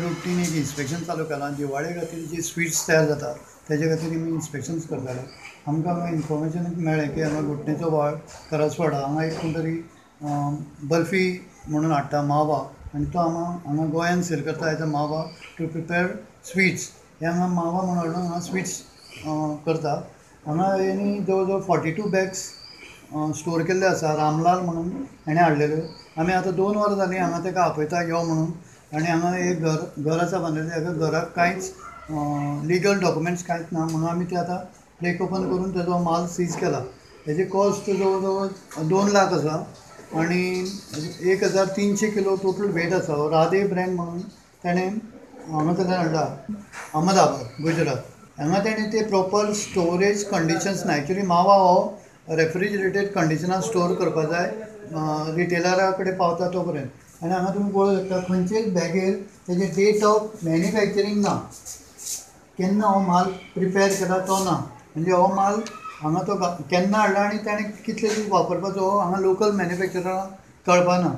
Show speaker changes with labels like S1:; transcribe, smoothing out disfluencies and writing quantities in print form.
S1: Routine एक inspection चालू केलां दिवाळे खातीर जी स्वीट्स तयार जाता तेजे खातीर आमी इन्स्पेक्शन्स करताले. आमकां हांगा इन्फॉर्मेशन मेळ्ळें की हांगा घुटणेचो व्हाळ करसवाडा हांगा एक कोण तरी बर्फी म्हणून हाडटा मावा आनी तो हांगा गोंयान सेल करता एज अ मावा टू प्रिपेर स्वीट्स. हे हांगा मावा म्हणून हाडून हांगा स्वीट्स करता. हांगा हेणी जवळ जवळ 42 बॅग्स स्टोर केल्ले आसा. रामलाल म्हणून हेणें हाडलेल्यो. आमी आतां 2 वरां जालीं हांगा ताका आपयता यो म्हणून. आनी हांगा एक घर आसा बांदिल्लें. हाका घराक कांयच लिगल डॉक्युमेंट्स कांयच ना म्हणून आमी ते आतां ब्रेक ओपन करून तेजो माल सीज केला. हेजी कॉस्ट जवळ जवळ 2 लाख आसा आनी 1300 किलो टोटल वेट आसा. राधे ब्रँड म्हणून ताणें हांगा कडल्यान हाडला अहमदाबाद गुजरात. हांगा ताणें ते प्रॉपर स्टोरेज कंडिशन्स ना. एक्चुली मावा हो रेफ्रिजरेटेड कंडिशनान स्टोर करपा जाय रिटेलरा कडेन पावता तो पर्यंत. आनी हांगा तुमी पळोवंक शकता खंयचेच बॅगेर तेजे डेट ऑफ मॅन्युफॅक्चरींग ना. केन्ना हो माल प्रिपेर केला तो ना. म्हणजे हो माल हांगा तो केन्ना हाडला आनी ताणें कितले दीस वापरपाचो हांगा लोकल मॅन्युफॅक्चराक कळपाना.